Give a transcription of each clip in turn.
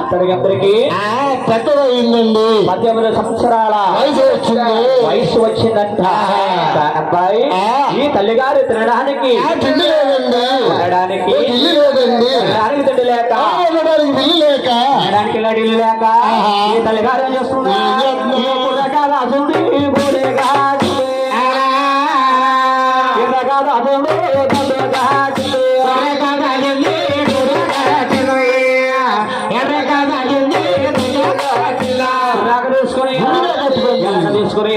అతడికి పెద్దదయ్యిందండి. 18 సంవత్సరాల వయసు వచ్చిందంట. అబ్బాయి ఈ తల్లిగారు తినడానికి తిండి లేదండి, తినడానికి ఇల్లు లేదండి, తినడానికి తిండి లేక బిల్లు లేక తినడానికి గడిలు లేక ఈ తల్లిగారు ఏం చేస్తున్నా తీసుకొని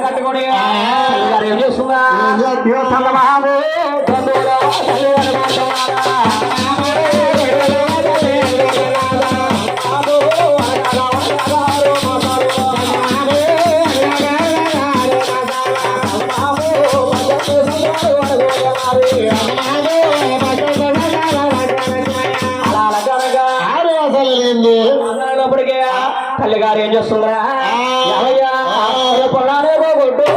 కట్టుకొని ఏం చేస్తున్నా తల్లిగారు ఏం చేస్తుందా పొలానే పోగొట్టు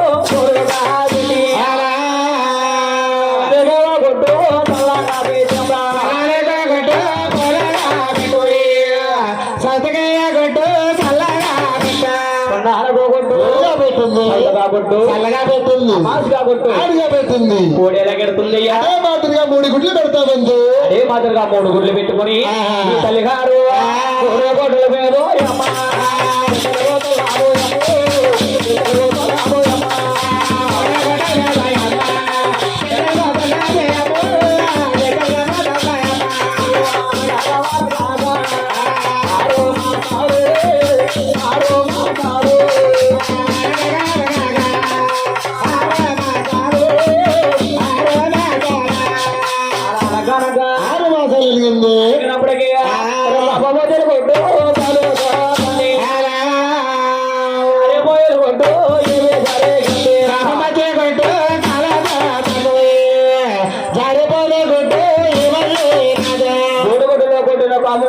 పెట్టింది కోడి ఎలా పెడుతుంది అదే మాదిరిగా 3 గుడ్లు పెడతామండి. అదే మాదిరిగా 3 గుడ్లు పెట్టుకుని తల్లిగారు గొడ్ల మీద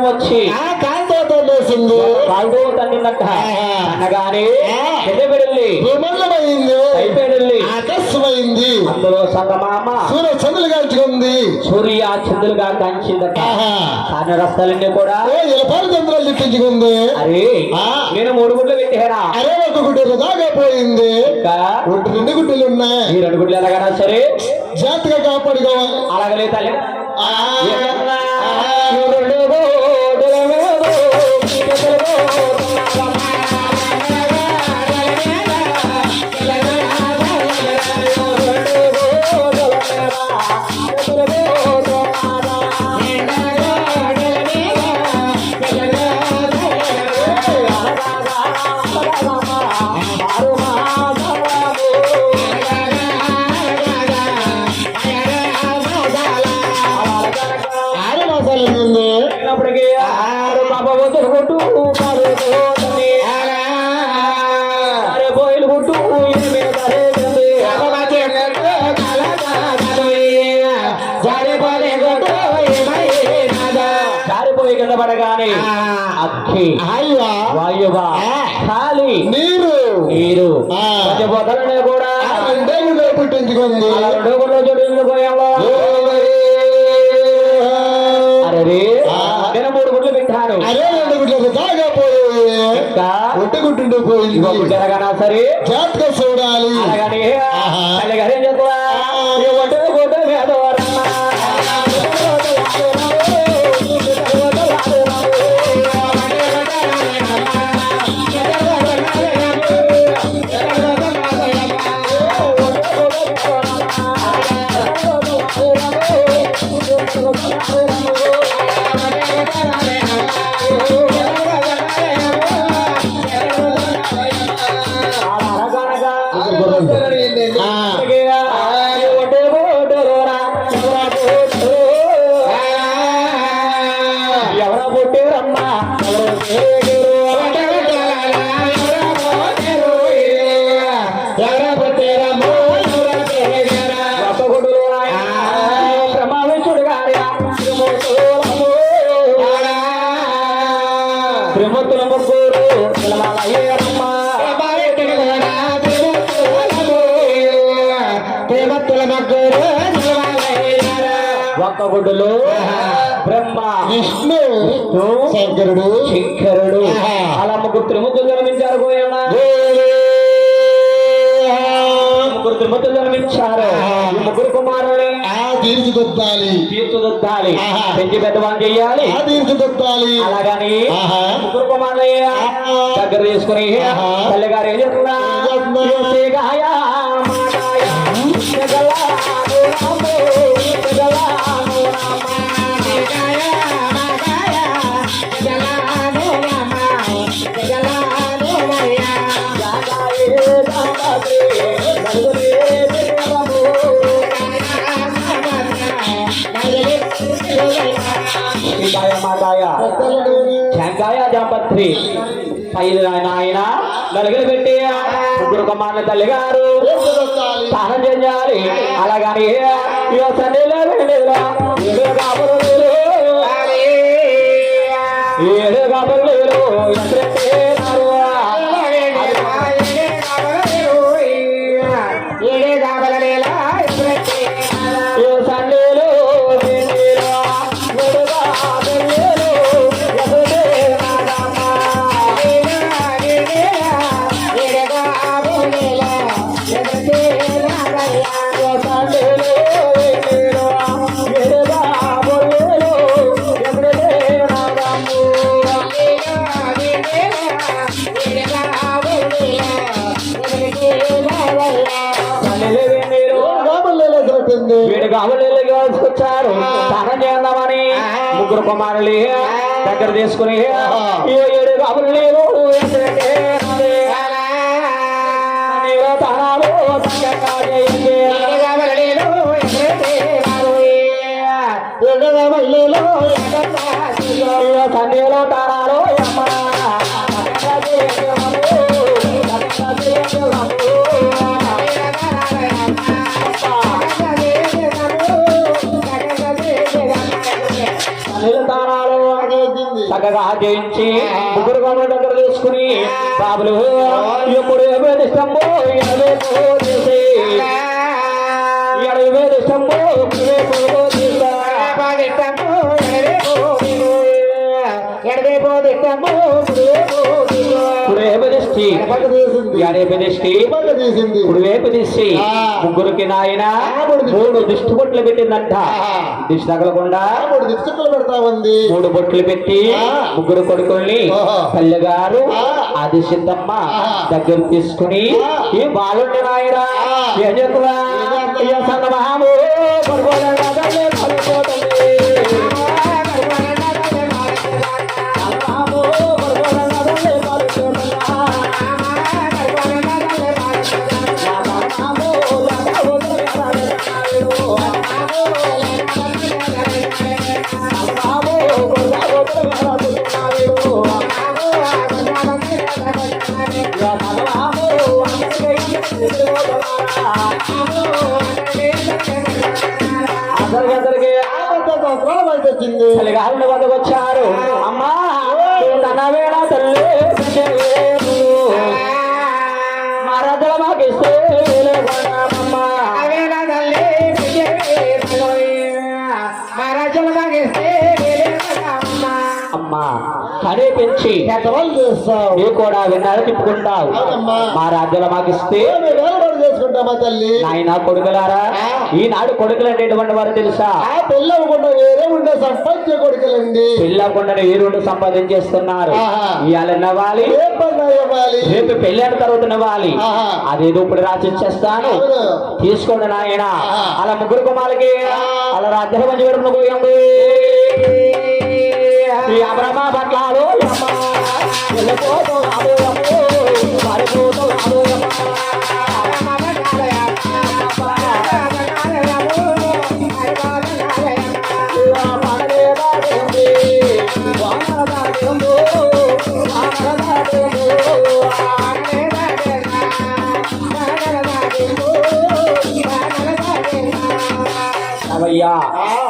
వచ్చి కాలుతో తల్లేసింది. కాలుతో తన్నిందట. అనగానే పెద్దబెడల్లి అయిపోయింది ఆకాశమైంది. అందులో సంగమామ సూర్య చంద్రులు కాల్చుకుంది. సూర్య చంద్రులుగా కాంచిందట. కానీ రస్తాలన్నీ కూడా ఎలపాలు చంద్రాలు తిప్పించుకుంది. అరే నేను 3 గుడ్లు పెట్టారా? అరే 1 గుడ్డు దాకా పోయింది. 2 గుడ్డలు ఉన్నాయి. ఈ 2 గుడ్లు ఎలాగైనా సరే జాగ్రత్తగా కాపాడుకోవాలి. అలాగలే తల్లి పడగానే అక్కి వాయువ ఖాళీ నీరు పంచబోతలనే కూడా పుట్టించుకుంది. పోయాము. అరే నేను 3 గుడ్లు పెట్టాను. అదే 2 గుడ్లకు దాగా పోయి గుట్టుండే పోయింది. ఎలాగైనా సరే జాగ్రత్తగా చూడాలి. అలాగని తల్లిగారు ఏం చెప్తా గుడ్డ మీద ఒక్క గుడ్డులో బ్రహ్మ విష్ణు విష్ణు శంకరుడు శంకరుడు అలా ముగ్గురు త్రిముఖులు జన్మించారు గోయమ్మ ముగ్గురు త్రిముఖులు జన్మించారు ఈ ముగ్గురు కుమారుని తీర్చిదిద్దాలి తీర్చిదిద్దాలి పెంచి పెద్దవాళ్ళు చెయ్యాలి తీర్చిదిద్దాలి అలాగని ముగ్గురు కుమారులయ్య దగ్గర తీసుకుని తల్లిగారు ఏం చెప్తున్నా శంకాయ జాపత్రి పైన ఆయన నలుగురు పెట్టి ముగ్గురు కుమారుల తల్లి గారు స్నానం చేయాలి అలాగని ఏడు కాబరు వీడు కాబోలేగా వచ్చారు స్నానం చేద్దామని ముగ్గురు కుమారులు దగ్గర తీసుకుని ఏడు కాబోలు లేరు తనాలు సన్నిలో తారాలు చక్కగా జయించి ముగ్గురు గమల దగ్గర తీసుకుని బాబులు ఎప్పుడు ఇష్టంబో ఎడవే ఇష్టంబో కుడివైపు దిష్టి ముగ్గురికి నాయన మూడు దిష్టి బొట్లు పెట్టిందంట దిష్టి తగలకుండా మూడు బొట్లు పెట్టి ముగ్గురు కొడుకుల్ని తల్లిగారు అది సిద్ధమ్మ దగ్గర తీసుకుని ఈ బాలుండి నాయన ఏం చెప్తున్నా సన్నమహాము చలిగాలి వద్దకు వచ్చారు అమ్మా తన వేళ తల్లి మరదల మాకిస్తే అమ్మా కనే పెంచి నీ కూడా విన్నాడు తిప్పుకుంటావు మా రాజ్యాలు మాకిస్తే చేసుకుంటామా తల్లి నాయన కొడుకులారా ఈనాడు కొడుకులు అనేటువంటి వారు తెలుసా పెళ్ళకుండా వేరే ఉండే సంపాదించే కొడుకులండి పెళ్ళకుండా వేరు సంపాదించేస్తున్నారు ఇవాళ నవ్వాలి రేపు పెళ్ళైన తర్వాత నవ్వాలి అదేదో ఇప్పుడు రాసిచ్చేస్తాను తీసుకోండి నాయన అలా ముగ్గురు కుమారులకి అలా రాజ్యాలు మంచి పెడుతున్న అబ్రహ్మ పట్లాలు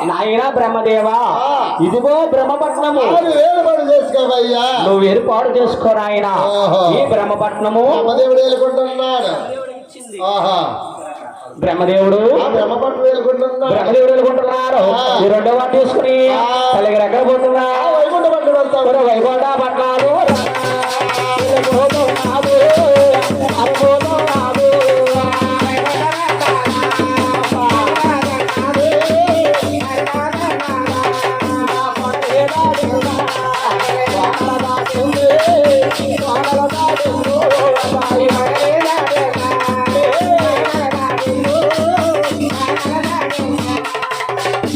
నాయన బ్రహ్మదేవా ఇదిగో బ్రహ్మపట్నము నువ్వు ఏర్పాటు చేసుకో నాయన ఈ బ్రహ్మపట్నము బ్రహ్మదేవుడు బ్రహ్మ పట్టు వేలుకుంటున్నా బ్రహ్మదేవుడు వెళ్ళుకుంటున్నారు ఈ రెండో వాటి తీసుకుని తల్లికి ఎక్కడ పోతున్నా వైకుంఠ పట్టు వెళ్తాం వైకుంఠ పట్టాలు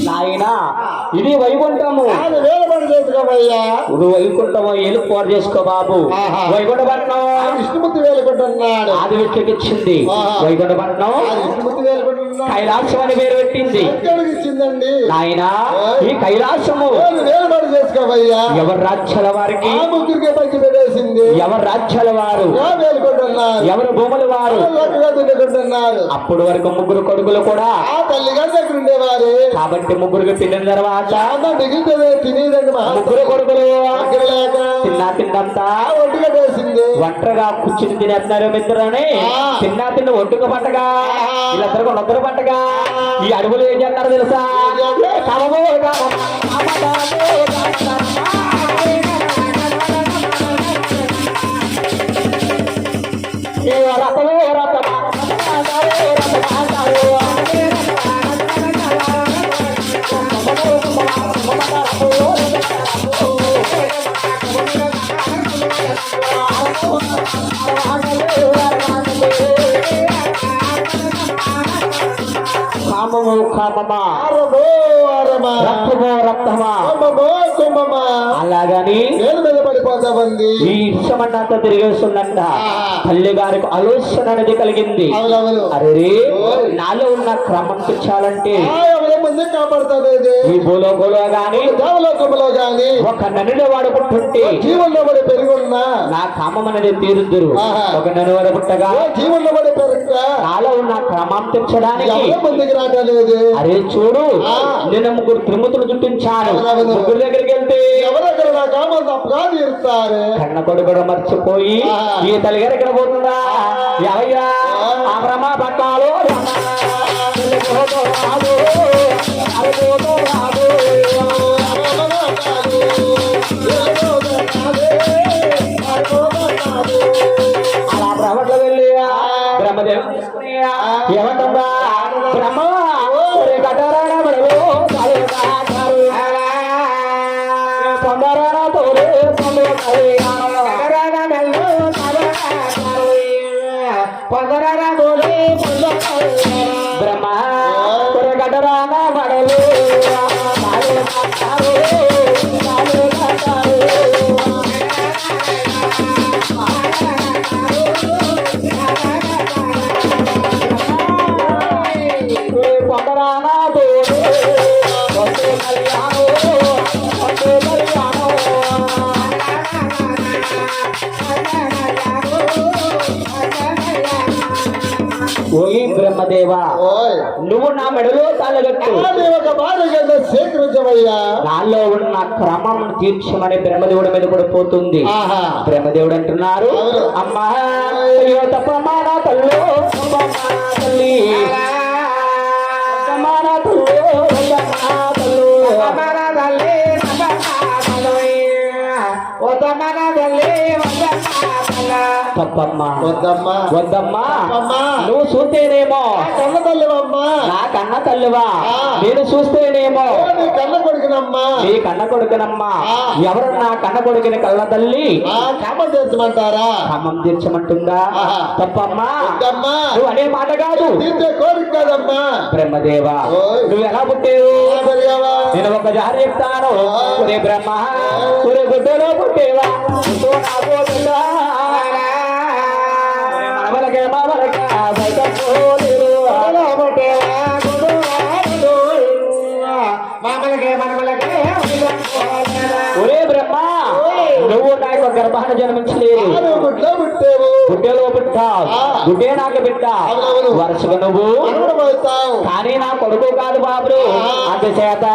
నాయనా ఇది వైకుంఠము వేలపడి చేసుకోవయ్యా నువ్వు వైకుంఠము ఏలుకోరు చేసుకో బాబు వైకుంఠపట్నం విష్ణుమూర్తి వేలుకుంటున్నాడు ఆది వ్యక్తికి ఇచ్చింది వైకుంఠపట్నం విష్ణుమూర్తి వేలుకుంటున్నాడు కైలాసం అని పేరు పెట్టింది ఎక్కడికి ఇచ్చిందండి నాయనా ఈ కైలాసము వేలపడి చేసుకోవయ్యా ఎవరి రాజ్యాల వారికి ఆ ముగ్గురికి పైకి పెట్టేసింది ఎవరి రాజ్యాల వారు వేలుకుంటున్నారు ఎవరు భూముల వారు లక్కగా తింటున్నారు అప్పుడు వరకు ముగ్గురు కొడుకులు కూడా ఆ తల్లి గారి దగ్గర ఉండేవారు కాబట్టి ముగ్గురికి తిన్న తర్వాత మిగిలితే తినేదండి ముగ్గురు కొడుకులు లేక తిన్నంతా ఒడ్డుగా వేసింది ఒంటరిగా కూర్చుని తినేస్తున్నారు మిత్రులని తిన్న ఒడ్డుకు పట్టగా వీళ్ళందరూ ఒక్కరు పట్టగా ఈ అడుగులు ఏం చేస్తారు తెలుసా కమమో రథమో కామము కామమా రక్తమో రక్తమా కుంభమా అలాగని నేల మీద పడిపోతామంది ఈ ఇష్టమన్నంత తిరిగేస్తుందంట తల్లి గారికి ఆలోచన అనేది కలిగింది అవునవును అరే నాలో ఉన్న క్రమం తెచ్చాలంటే మంది కాపాడుతుంది ఈ భూలోకంలో గాని దేవలోకంలో గాని ఒక నన్ను వాడుకుంటుంటే జీవనంలో పడి పెరుగున్నా నా కామం అనేది తీరుద్దురు ఒక నన్ను వాడుకుంటగా జీవనంలో పడి పెరుగు నాలో ఉన్న క్రమం తెచ్చడానికి ముందుకు రావట్లేదు అరే చూడు నేను ముగ్గురు త్రిమూర్తులు చుట్టించాను ముగ్గురు దగ్గరికి వెళ్తే ఎవరెక్కడ నా కామం తప్పగా తీరుస్తారు కన్న కొడుకు మర్చిపోయి ఈ తల్లి గారు ఎక్కడ పోతుందా ఎవయ్యా ఆ బ్రహ్మ పట్టాలు అలా బ్రహ్మట్లో వెళ్ళి బ్రహ్మదేవ ఏమంటుందా బ్రహ్మ కట్టరాడబడలు పొందరాడ తోడు పొందరాడ తోడు బ్రహ్మ కట్టరాడ బడలు పొందరానా తోడు ఓయి బ్రహ్మదేవా నువ్వు నా మెడలో తాళగట్టు ఒక బాధ స్వీకరించవయ్యా నాలో ఉన్న క్రమం తీర్చమని బ్రహ్మదేవుడి మీద కూడా పోతుంది బ్రహ్మదేవుడు అంటున్నారు అమ్మా అయ్యో తప్పమాన తల్లు తల్లి తప్పమ్మా వద్దమ్మా వద్దమ్మా అమ్మా నువ్వు చూస్తేనేమో కన్న తల్లివమ్మా నా కన్న తల్లివా నేను చూస్తేనేమో నీ కన్న కొడుకునమ్మా నీ కన్న కొడుకునమ్మా ఎవరు నా కన్న కొడుకుని కళ్ళ తల్లి కామం తీర్చమంటారా కామం తీర్చమంటుందా తప్పమ్మా వద్దమ్మా నువ్వు అనే మాట కాదు తీర్చే కోరిక కాదమ్మా బ్రహ్మదేవా నువ్వు ఎలా పుట్టేవు నేను ఒక జారి చెప్తాను ఒరే బ్రహ్మ ఒరే గుడ్డలో పుట్టేవా మనమలకే మామలకే బయట పోలేరు ఒరే బ్రహ్మ నువ్వు నా యొక్క గర్భాన్ని జన్మించలేదు గుడ్డలో పుట్టావు గుడ్డే నాకు బిడ్డ వరుసగా నువ్వు కానీ నా కొడుకు కాదు బాబు అందుచేత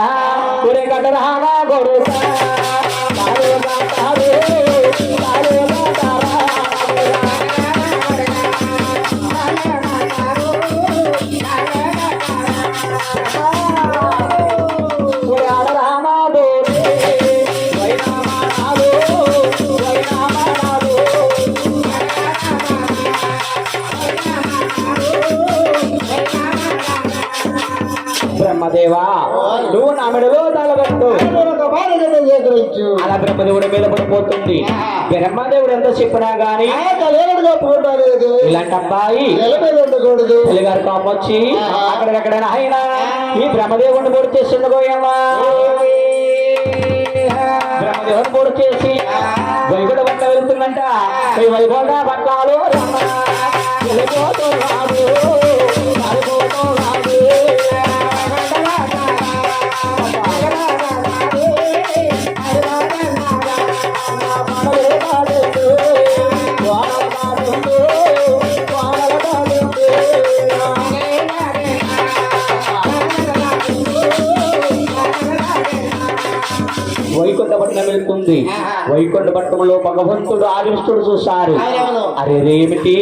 ఒరే గడ్డరా నా కొడుకు బ్రహ్మదేవా నువ్వు నా మెడలో తలబెట్టు. ఒక బాలికను సేకరించు. అలా బ్రహ్మదేవుడి మీద పడిపోతుంది. బ్రహ్మదేవుడు ఎంత చెప్పినా గాని కళ్యాణుడుగా పోవట్లేదు. ఇలాంటి అబ్బాయి నెల మీద ఉండకూడదు. తల్లిగారు కామొచ్చి అక్కడికక్కడ ఆయన ఈ బ్రహ్మదేవుడిని పొడి చేసిండు పోయమ్మా. బ్రహ్మదేవుని పొడి చేసి వైగుంఠ పట్ల వెళ్తుందంట. ఈ వైగుంఠ పట్టాలు రమ్మ వెళ్ళిపోతూ రాదు, మారిపోతూ రాదు. వైకుంఠ పట్టణం వెళ్తుంది. వైకుంఠ పట్టణంలో భగవంతుడు ఆదిష్టుడు చూశారు. అరే ఏమిటి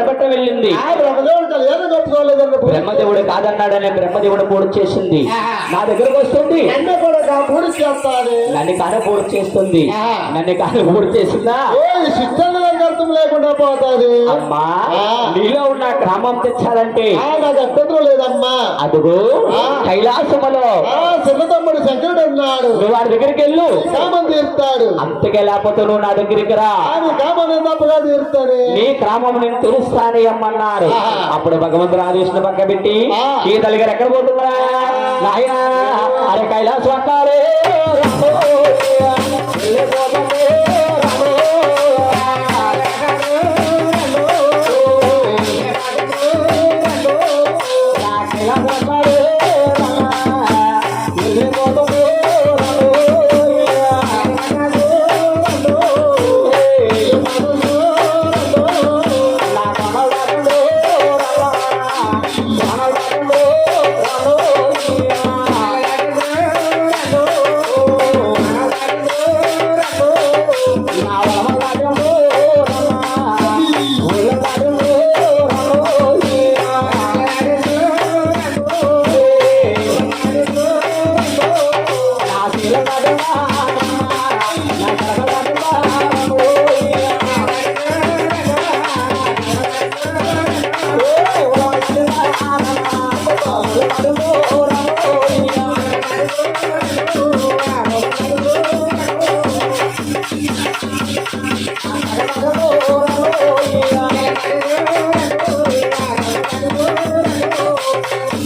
పట్టణం వెళ్ళింది. బ్రహ్మదేవుడు కాదన్నాడనే బ్రహ్మదేవుడు పూర్తి చేసింది. నా దగ్గరకు వస్తుంది, నన్ను కాన పూర్తి చేస్తుంది. నన్ను కాన పూర్తి చేసిందా అర్థం లేకుండా పోతాది. అమ్మా నీలో ఉన్న క్రమం తెచ్చాలంటే నాకు అర్థం లేదమ్మా. అదుగు కైలాసములో చిన్న తమ్ముడు శంకరుడు ఉన్నాడు. నువ్వు వాడి దగ్గరికి వెళ్ళు, కామం తీరుతాడు. అంతకే లేకపోతే నువ్వు నా దగ్గరికి రా, కామం తప్పగా తీరుతాడు. నీ క్రమం నేను తెలుస్తాను అమ్మన్నారు. అప్పుడు భగవంతుడు ఆదేశం పక్క పెట్టి ఈ తల్లి గారు ఎక్కడ పోతున్నా నాయనా అరే కైలాసం అంటారే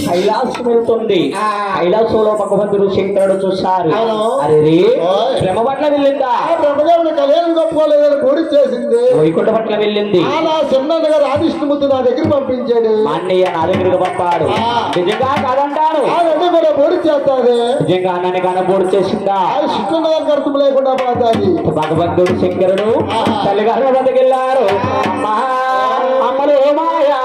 కైలాసం వెళ్తుంది. కైలాసంలో భగవంతుడు శంకరుడు చూశారు. అరే బ్రహ్మ పట్ల వెళ్ళిందా? బ్రహ్మదేవుని కళ్యాణం కప్పుకోలేదని కోడి చేసింది. వైకుంఠ పట్ల వెళ్ళింది. అలా చిన్న గారు ఆదిష్ణుమూర్తి నా దగ్గర పంపించాడు. మా అన్నయ్య నా దగ్గరికి పంపాడు. నిజంగా కాదంటాను, కూడా పొడి చేస్తాది. నిజంగా అన్నని కానీ పొడి చేసిందా? శిక్షణ గారికి అర్థం లేకుండా పోతాది. భగవంతుడు శంకరుడు తల్లిగారు వద్దకు వెళ్ళారు. అమ్మా అమ్మలు మాయా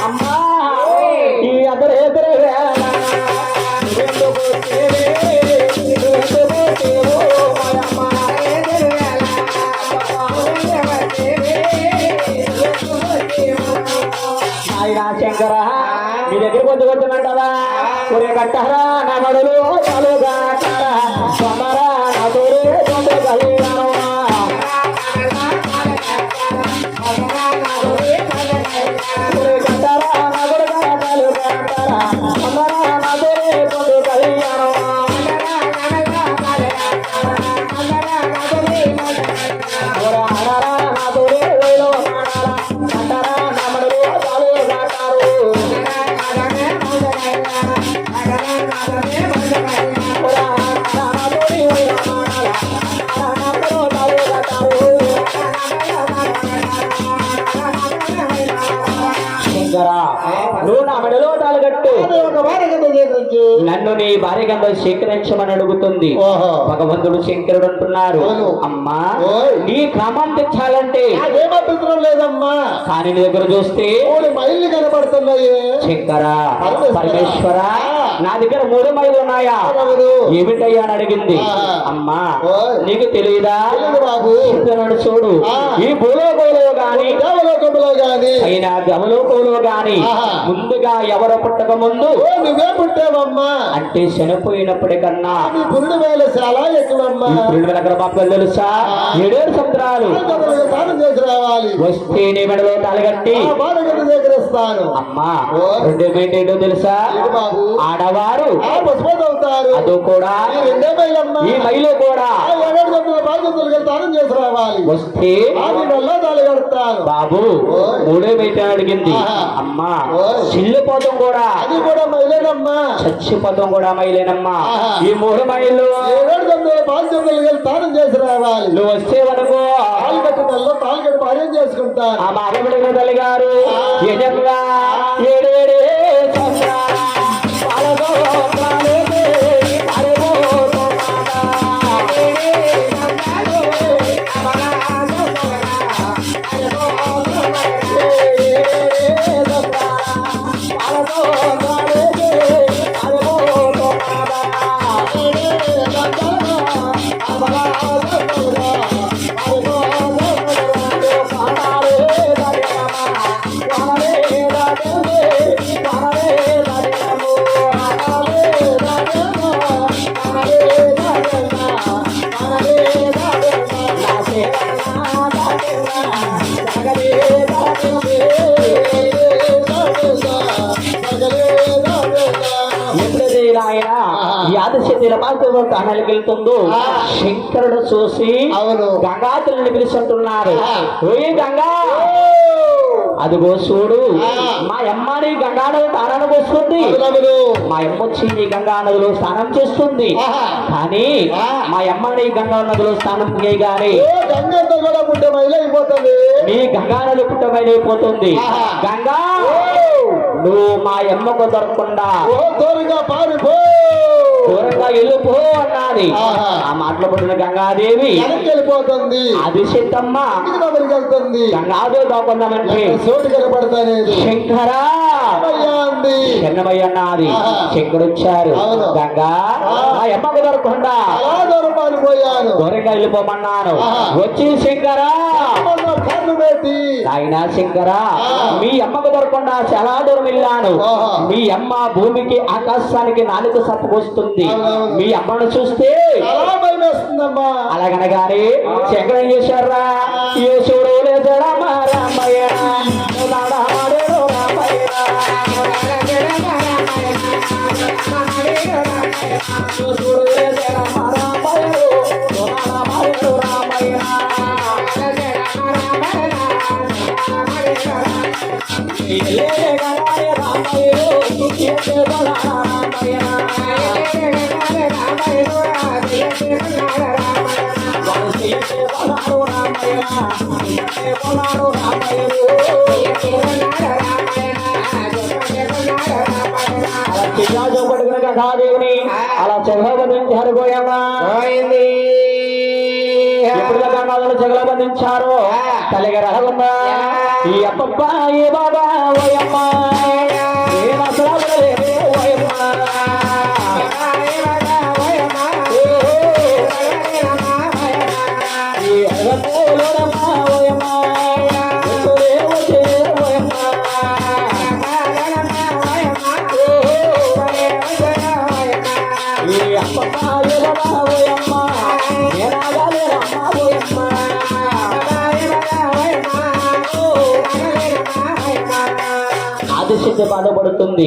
అమ్మా ఈ అద్దరు ఎదురు శంకర మీ దగ్గర పొద్దు కొట్టుమంటారా? ఒరే కట్టారా నా మడులు చాలుగా సొమ్మరా నా తోడే తొందర కలిగాను. ఒరే కట్టారా నా కొడుగా చాలుగా అంటారా సొమ్మరా నా తోడే తొందర కలిగాను. ఒరే ఆడారా నా తోడే వేలో మాడారా అంటారా నా మడులు చాలుగా అంటారు. నువ్వు నా మెడలో తాళగట్టు, నన్ను నీ భార్య గంధ స్వీకరించమని అడుగుతుంది. భగవంతుడు శంకరుడు అంటున్నారు, అమ్మా నీ క్రమం తెచ్చాలంటే ఏమర్థం లేదమ్మా. కానీ నీ దగ్గర చూస్తే మైళ్ళు కనబడుతున్నాయి. శంకర పరమేశ్వర నా దగ్గర 3 మైళ్ళు ఉన్నాయా? ఏమిటయ్యా అని అడిగింది. అమ్మా నీకు తెలియదా బాబు? చూడు ఈ భూలోకంలో గాని నా గమలోకంలో గాని ఆహా. ముందుగా ఎవరు పుట్టక ముందు ఓ నువ్వే పుట్టావమ్మా అంటే చనిపోయినప్పటికన్నా నీ పురుడు వేల చాలా ఎక్కువమ్మా ఈ పురుడు వెనకల బాపలు తెలుసా 7 సంవత్సరాలు స్నానం చేసి రావాలి వస్తే నీ మెడలో తాళగట్టి ఆ బాలగడ్డ దగ్గరిస్తాను అమ్మా రెండేంటో తెలుసా ఇది బాబు ఆడవారు ఆ పశుపతి అవుతారు అదో కూడా ఈ రెండే మైలమ్మా ఈ మైలో కూడా ఆ 7 గంటల బాధ్యతలు స్నానం చేసి రావాలి వస్తే ఆ నీ వల్ల తాళి కడతాను బాబు మూడే బయట అడిగింది ఆహా. అమ్మా ఓయ్. చిల్లిపోతం కూడా అది కూడా మైలేనమ్మా చచ్చిపోతం కూడా మైలేనమ్మా ఆహా. ఈ 3 మైళ్ళు 7 గంటల బాధ్యతలు స్నానం చేసి రావాలి నువ్వు వచ్చేవనుకో తాళి కట్టి నెలలో తాళి కట్టి భార్యం చేసుకుంటాను ఆ మాగబడిన తల్లి గారు ఏజంగా ఏడేడే సంవత్సరాల పాలతో పాలేదే పారేవో తోమాదా. ఏడే సంవత్సరాలు అమరాజు తోమరా. పారేవో తోమరా. ఏడే సంవత్సరాల పాలతో పాలేదే పారేవో తోమాదా. ఏడే సంవత్సరాలు అమరాజు తోమరా. పారేవో ఎప్పుడైతే ఇలా ఆయన యాదశక్తిల మార్గంలో తానాలకు వెళ్తుందో శంకరుడు చూసి అవును గంగాతులని పిలుచుంటున్నారు ఓయే గంగా అదిగో చూడు మా అమ్మ నీ గంగా నది తానానికి వస్తుంది అవునవును. మా అమ్మ వచ్చి నీ గంగా నదిలో స్నానం చేస్తుంది ఆహా. కానీ మా అమ్మ నీ గంగా నదిలో స్నానం చేయగానే ఏ గంగంతా కూడా పుట్టే మైలు అయిపోతుంది నీ గంగా నది పుట్టమైపోతుంది ఆహా. గంగా నువ్వు మా అమ్మకు దొరకకుండా ఓ తోరుగా పారిపో దూరంగా వెళ్ళిపో అన్నది ఆహా. ఆ మాటలు పడిన గంగాదేవి వెనక్కి వెళ్ళిపోతుంది అది సిద్ధమ్మ ఇంటికి దగ్గరికి వెళ్తుంది గంగాదేవి దాకుందామంటే చోటు కనపడతానేది శంకరా అయ్యా అంది చిన్నమయ్య అన్నది ఆహా. శంకరు వచ్చారు అవును. గంగా మా అమ్మకు దొరకకుండా అలా దూరం పారిపోయాను దూరంగా వెళ్ళిపోమన్నాను ఆహా. వచ్చి శంకరా అమ్మమ్మ కన్ను పెట్టి నాయన శంకరా ఆ. మీ అమ్మకు దొరకకుండా చాలా దూరం వెళ్ళాను ఆహా. మీ అమ్మ భూమికి ఆకాశానికి నాలుక సప్పుకొస్తుంది అవునవును. మీ అమ్మను చూస్తే అలా భయం వేస్తుందమ్మా అలాగనగానే శంకరం ఏం చేశారా ఏ చూడు లేదు రామయ్య గంగాదేవిని అలా చెగలబంధించారు గోయమ్మా ఎప్పుడు గంగాదేవులు చెగలబంధించారో తల్లిగా రహగుందా ఈ అప్పప్ప ఏ బాబా ఓయమ్మ ఏ నసరాలు లేవే ఓయమ్మ ఈ అరగపోలోనమ్మ ఓయమ్మ ఎప్పుడే వచ్చే ఓయమ్మ ఈ అప్పప్ప ఏ బాబా ఓయమ్మ ఏ నాగాలే రమ్మ ఓయమ్మ ఆదిశక్తి బాధపడుతుంది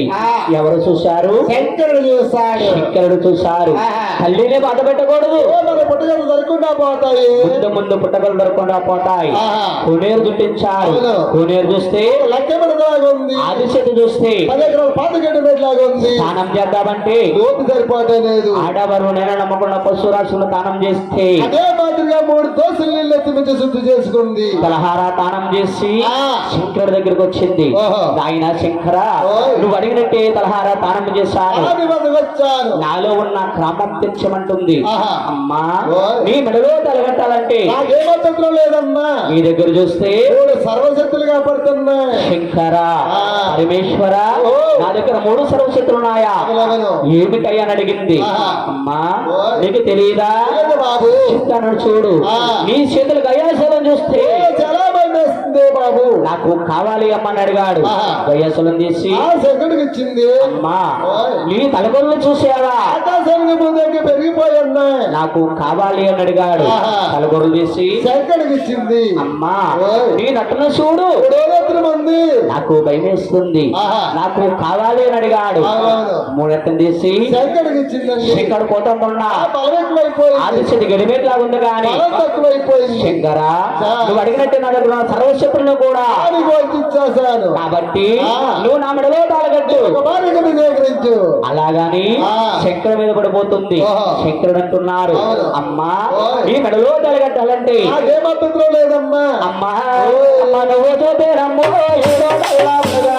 ఎవరు చూశారు శంకరుడు చూస్తాడు శంకరుడు చూశారు తల్లినే బాధ పెట్టకూడదు మన పుట్టగలు దొరకకుండా పోతాయి ముందు ముందు పుట్టకలు దొరకకుండా పోతాయి ఆహా. కోనేరు చుట్టించారు అవును. కోనేరు చూస్తే లెక్కబడిలాగా ఉంది ఆదిశక్తి చూస్తే 10 ఎకరాల పాత గడ్డి పెట్టలాగా ఉంది స్నానం చేద్దామంటే లోతు సరిపోవటలేదు ఆడవారు నేను నమ్మకుండా పశురాశులు దానం చేస్తే అదే మాదిరిగా 3 దోసులు నీళ్ళు ఎత్తిమించి శుద్ధి చేసుకుంది తలహారా దానం చేసి ఆ. శంకరుడి దగ్గరికి వచ్చింది ఓహో. ఆయన శంకర ఓయ్. నువ్వు అడిగినట్టే తలహారా దానం చేశాను ఆది వద్దకు వచ్చాను నాలో ఉన్న క్రమం తెచ్చమంటుంది ఆహా. అమ్మా ఓయ్. నీ మెడలో తలగట్టాలంటే నాకేమర్థం లేదమ్మా నీ దగ్గర చూస్తే 3 సర్వశక్తులుగా పడుతున్నాయి శంకర ఆ. పరమేశ్వర ఓ. నా దగ్గర 3 సర్వశక్తులు ఉన్నాయా అవునవును. ఏమిటయ్యా అని అడిగింది ఆహా. అమ్మా ఓయ్. నీకు తెలియదా లేదు బాబు చెప్తాను చూడు ఆ. నీ చేతులు గయాసేవం చూస్తే చాలా భయం వేస్తుంది ఏమైందే బాబు? నాకు కావాలి అమ్మని అడిగాడు. వయస్సులను తీసి ఆ శంకరుడికి ఇచ్చింది. అమ్మా ఓయ్. నీ తలగొల్లు చూసావా? ఆకాశానికి ముందుకి పెరిగిపోయి నాకు కావాలి అని అడిగాడు. తలగొర్రలు తీసి శంకరుడికి ఇచ్చింది. అమ్మా ఓయ్. నీ నటును చూడు, మంది నాకు భయం వేస్తుంది, ఆహా. నాకు కావాలి అని అడిగాడు. అవునవును. మూడెత్తను తీసి శంకరుడికి ఇచ్చిందండి. శంకరు పోతమున్నా బలం ఎక్కువైపోయింది. ఆదిశక్తి గడిమేట్లా ఉంది కానీ బలం తక్కువైపోయింది. శంకరా నువ్వు అడిగినట్టు నా దగ్గర ఉన్న సర్వశక్తులను కూడా ఇచ్చేసాను కాబట్టి నువ్వు నా మెడలో తాళగట్టు. సేకరించు. అలాగాని శంకర మీద పడిపోతుంది. శంకరుడు అంటున్నారు, అమ్మా ఈ మెడలో తాళగట్టాలంటే నాకేమభ్యంతరం లేదమ్మా. అమ్మా అమ్మ నువ్వు చూతే రమ్మో ఏడో డల్లాగా.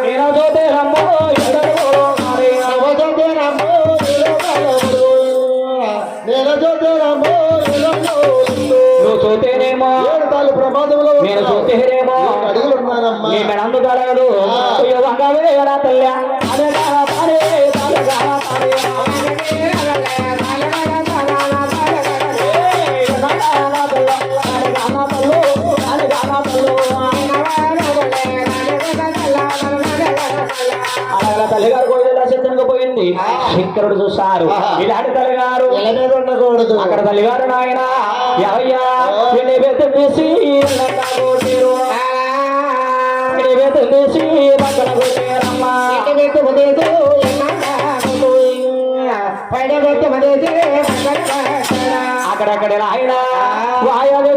నేను చూతే రమ్మో ఏడో నువ్వు చూతేనేమో ప్రమాదంలో నేను చూతేనేమో అడుగులున్నానమ్మా. నీ మెడందు తలగదు వంగవే ఎడా తల్లి అదే తానే అలా తల్లిగారు కూడా సిద్ధంగా పోయింది. శంకరుడు చూశారు, ఇలాంటి తల్లిగారు ఉండకూడదు. అక్కడ తల్లిగారు నాయన ఎవయ్యా తీసి తీసి పక్కన కొట్టారమ్మా. అక్కడక్కడ నాయన వాయలు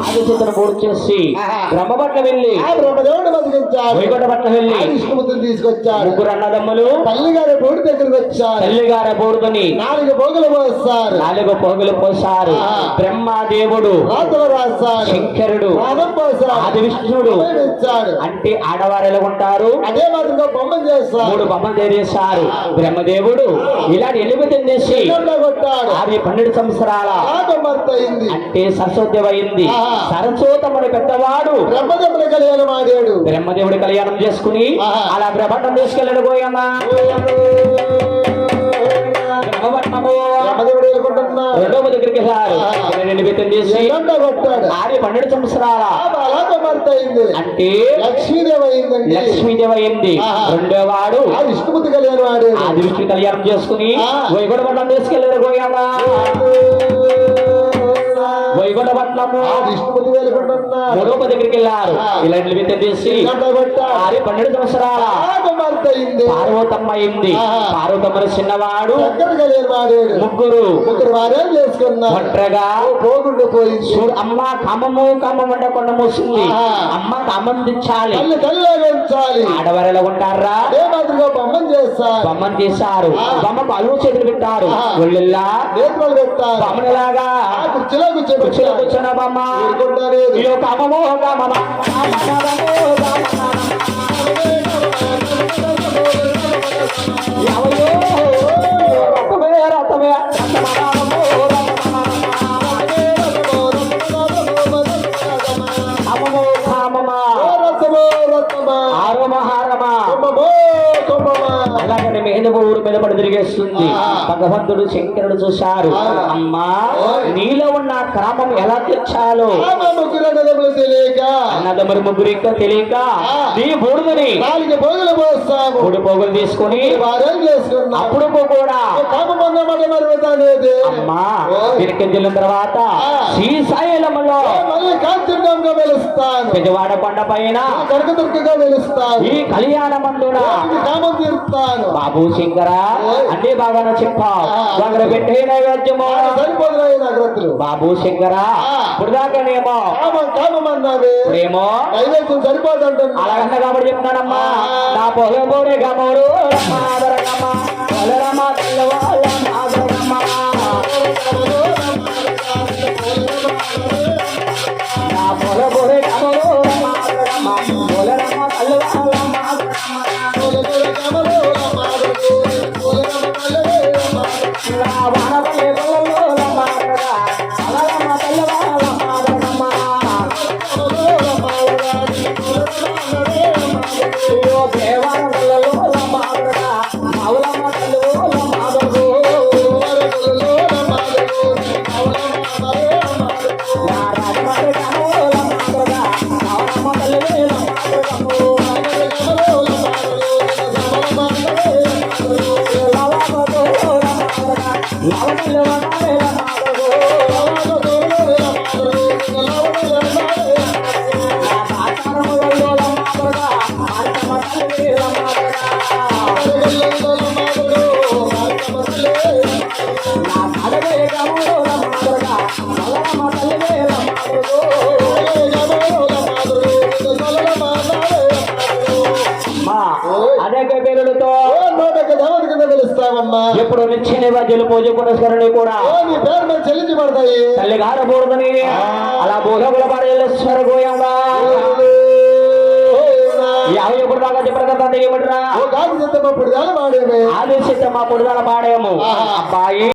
ఆదిశక్తిని పూర్తి చేసి బ్రహ్మపట్ల వెళ్ళి బ్రహ్మదేవుడు బతికించాడు. వైకుంఠ పట్ల వెళ్ళి విష్ణుమూర్తిని తీసుకొచ్చాడు. ముగ్గురు అన్నదమ్ములు తల్లిగారి బోర్డు దగ్గరికి వచ్చారు. తల్లిగార బోర్డుని 4 పోగులు పోస్తారు. 4 పోగులు పోసారు. బ్రహ్మదేవుడు రాతలు రాస్తారు. శంకరుడు రామం పోసారు. ఆది విష్ణుడు ఇచ్చాడు. అంటే ఆడవారు ఎలా ఉంటారు? అదే మాదిరిగా బొమ్మ చేస్తారు. 3 బొమ్మలు చేశారు. బ్రహ్మదేవుడు ఇలాంటి 8 చేసి కొట్టాడు. 12 సంవత్సరాల అయింది. అంటే సరస్వతి అయింది. సరస్వతముడు పెద్దవాడు బ్రహ్మదేవుడి కళ్యాణం ఆడాడు. బ్రహ్మదేవుడి కళ్యాణం చేసుకుని అలా బ్రహ్మటం తీసుకెళ్ళాడు పోయమ్మా. బ్రహ్మదేవుడు వెళ్ళుకుంటున్నాడు. రెండవ దగ్గరికి వెళ్ళారు. నిమిత్తం చేసి కొట్టాడు. 12 సంవత్సరాల అయింది. అంటే లక్ష్మీదేవి అయిందండి. లక్ష్మీదేవి అయింది. రెండోవాడు విష్ణుమూర్తి కళ్యాణం ఆడాడు. ఆది విష్ణు కళ్యాణం చేసుకుని వైకుంఠపట్నం తీసుకెళ్ళారు పోయమ్మా. వైకుంఠపట్నము విష్ణుమూర్తి వెళ్ళుకుంటున్నాడు. మూడవ దగ్గరికి వెళ్ళారు. ఇలా నిమిత్తం చేసి 12 సంవత్సరాల పార్వతమ్మ అయింది. పార్వతమ్మను చిన్నవాడు ముగ్గురు వారేం చేసుకున్నారు. ఒంటరిగా పోకుండా పోయింది. చూడు అమ్మ కామము కామం ఉండకుండా మూసింది. అమ్మ కామం తెచ్చాలి, ఆడవారు ఎలా ఉంటారా? బొమ్మను చేస్తారు. బొమ్మను చేశారు. బొమ్మ పలు చేతులు పెట్టారు. ఒళ్ళిల్లా నేత్రాలు పెట్టారు. బొమ్మలాగా కుర్చీలో కూర్చున్న బొమ్మ ఇయో కామమో కామమా రథమే అలాగని మేనవ ఊరు మీద పడి తిరిగేస్తుంది. భగవంతుడు శంకరుడు చూశారు. అమ్మా నీలో ఉన్న క్రమం ఎలా తెచ్చాలో అన్నదమ్ములు ముగ్గురు ఇంకా తెలియక నీ బూడుదని 4 పోగులు పోస్తాము. 3 పోగులు తీసుకుని వారేం చేసుకున్నాం. అప్పుడు కూడా అమ్మా తిరిగి వెళ్ళిన తర్వాత శ్రీశైలములో వెలుస్తాను. పెద్దవాడ కొండ పైన కనకదుర్గగా వెలుస్తాను. ఈ కళ్యాణమందున కామం తీరుస్తాను. బాబు శంకర అన్ని బాగానే చెప్పావు. ఒకరు పెట్టే నైవేద్యము సరిపోదు. బాబు శంకర ఇప్పుడు దాకానేమో కామం అన్నావే ఏమో నైవేద్యం సరిపోదు అంటున్నా. అలాగంట కాబట్టి చెప్తానమ్మా. నా పొగబోడే గమోరు రమ్మ నా పొగబోడే గమోరు రమ్మ నోటొక్క దేవత కింద పిలుస్తామమ్మా. ఎప్పుడు నిత్య నివాద్యులు పూజ పురస్కరణి కూడా నీ పేరు మీద చెల్లించబడతాయి. తల్లి గారబోడుదని అలా బోధకుల పాడేశ్వర గోయంగా యాభై ఎప్పుడు దాకా చెప్పడం ఏమిట్రా ఓ కాదు చిత్తమ్మ పుడిదాలు వాడేమే ఆది సిద్ధమ్మ పుడిదాల పాడేము అబ్బాయి